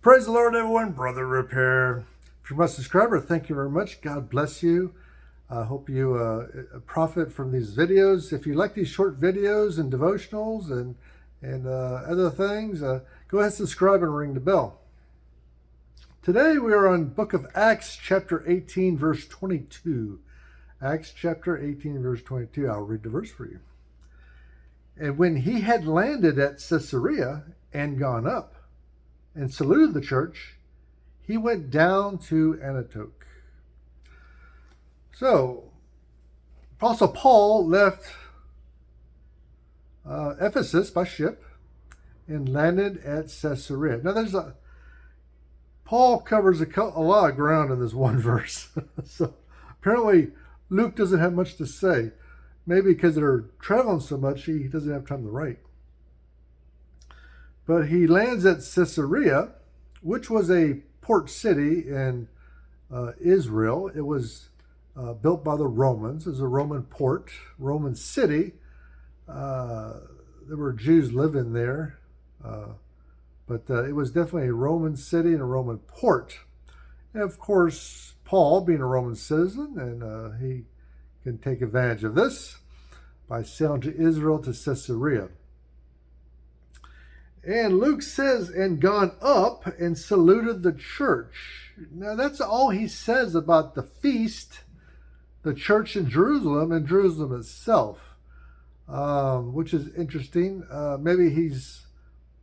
Praise the Lord, everyone. Brother Repair. If you're my subscriber, thank you very much. God bless you. I hope you profit from these videos. If you like these short videos and devotionals and other things, go ahead and subscribe and ring the bell. Today we are on Book of Acts, chapter 18, verse 22. Acts chapter 18, verse 22. I'll read the verse for you. And when he had landed at Caesarea and gone up and saluted the church, he went down to Antioch. So, Apostle Paul left Ephesus by ship and landed at Caesarea. Now, Paul covers a lot of ground in this one verse. So, apparently, Luke doesn't have much to say. Maybe because they're traveling so much, he doesn't have time to write. But he lands at Caesarea, which was a port city in Israel. It was built by the Romans. It was a Roman port, Roman city. There were Jews living there, but it was definitely a Roman city and a Roman port. And of course, Paul, being a Roman citizen, and he can take advantage of this by sailing to Israel to Caesarea. And Luke says, and gone up and saluted the church. Now that's all he says about the feast, the church in Jerusalem and Jerusalem itself, which is interesting. Maybe he's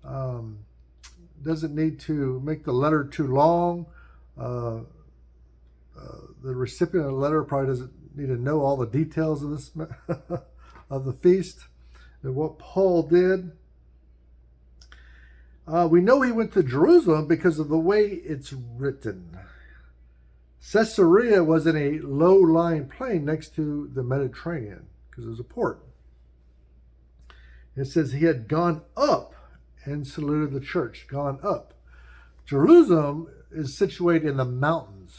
doesn't need to make the letter too long. The recipient of the letter probably doesn't need to know all the details of this of the feast and what Paul did. We know he went to Jerusalem because of the way it's written. Caesarea was in a low-lying plain next to the Mediterranean because it was a port. It says he had gone up and saluted the church. Gone up. Jerusalem is situated in the mountains,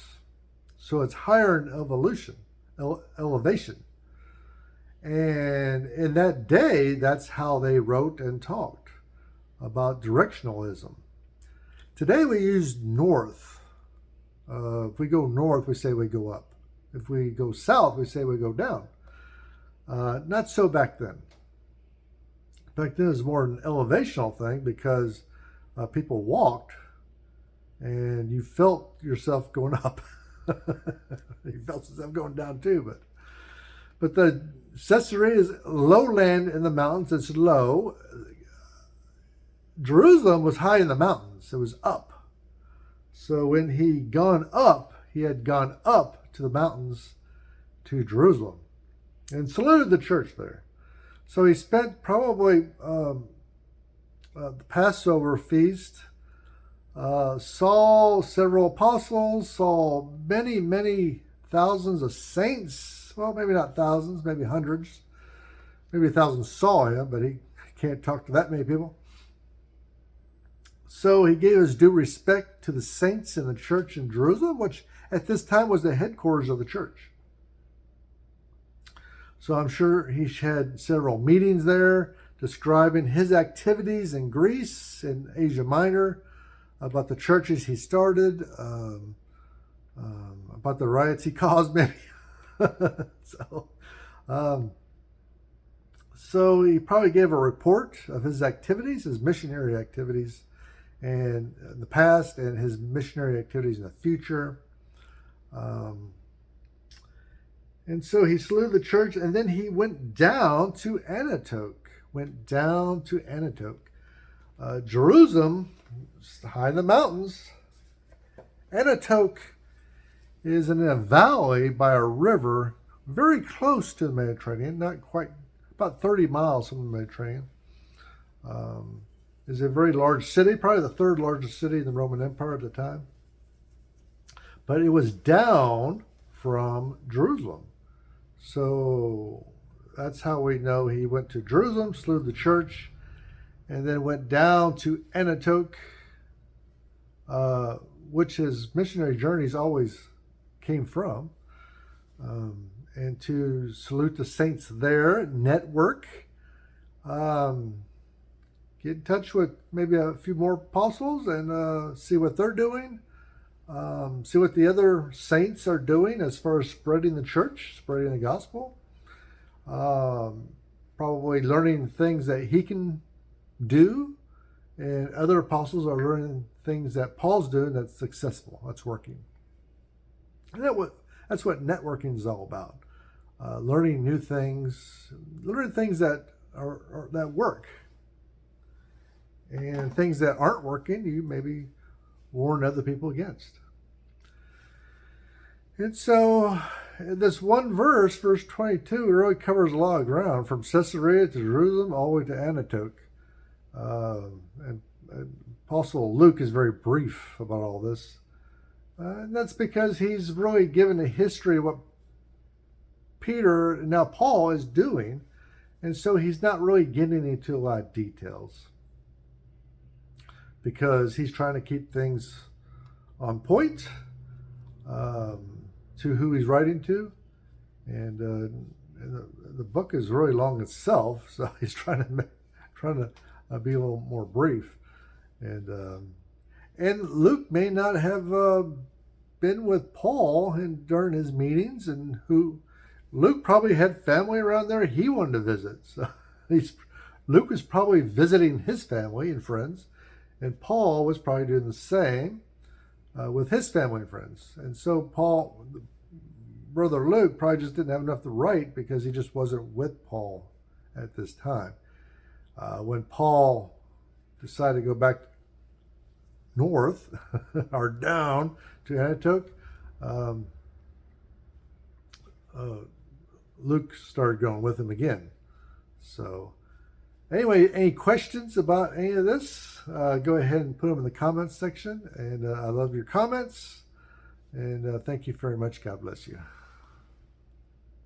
so it's higher in elevation. And in that day, that's how they wrote and talked about directionalism. Today we use north. If we go north, we say we go up. If we go south, we say we go down. Not so back then. Back then it was more an elevational thing because people walked and you felt yourself going up. You felt yourself going down too, but the Caesarea is lowland in the mountains. It's low. Jerusalem was high in the mountains. It was up. So when he gone up, he had gone up to the mountains to Jerusalem and saluted the church there. So he spent probably the Passover feast, saw several apostles, saw many, many thousands of saints. Well, maybe not thousands, maybe hundreds. Maybe 1,000 saw him, but he can't talk to that many people. So he gave his due respect to the saints in the church in Jerusalem, which at this time was the headquarters of the church. So I'm sure he had several meetings there describing his activities in Greece and Asia Minor, about the churches he started, about the riots he caused maybe. So he probably gave a report of his activities, his missionary activities, and in the past, and his missionary activities in the future. And so he saluted the church, and then he went down to Antioch. Jerusalem is high in the mountains. Antioch is in a valley by a river very close to the Mediterranean, not quite, about 30 miles from the Mediterranean. Is a very large city, probably the third largest city in the Roman Empire at the time. But it was down from Jerusalem. So that's how we know he went to Jerusalem, saluted the church, and then went down to Antioch, which his missionary journeys always came from, and to salute the saints there, network. get in touch with maybe a few more apostles and see what they're doing. See what the other saints are doing as far as spreading the church, spreading the gospel. Probably learning things that he can do, and other apostles are learning things that Paul's doing that's successful, that's working. And that's what networking is all about. Learning new things, learning things that that work, and things that aren't working, you maybe warn other people against. And so this one verse, verse 22, really covers a lot of ground, from Caesarea to Jerusalem all the way to Antioch. And Apostle Luke is very brief about all this. And that's because he's really given a history of what Peter, and now Paul, is doing. And so he's not really getting into a lot of details, because he's trying to keep things on point to who he's writing to. And the book is really long itself, so he's trying to be a little more brief. And Luke may not have been with Paul during his meetings, and Luke probably had family around there he wanted to visit. So Luke was probably visiting his family and friends, and Paul was probably doing the same with his family and friends. And so Brother Luke probably just didn't have enough to write, because he just wasn't with Paul at this time. When Paul decided to go back north or down to Antioch, Luke started going with him again. So anyway, any questions about any of this, go ahead and put them in the comments section. And I love your comments. And thank you very much. God bless you.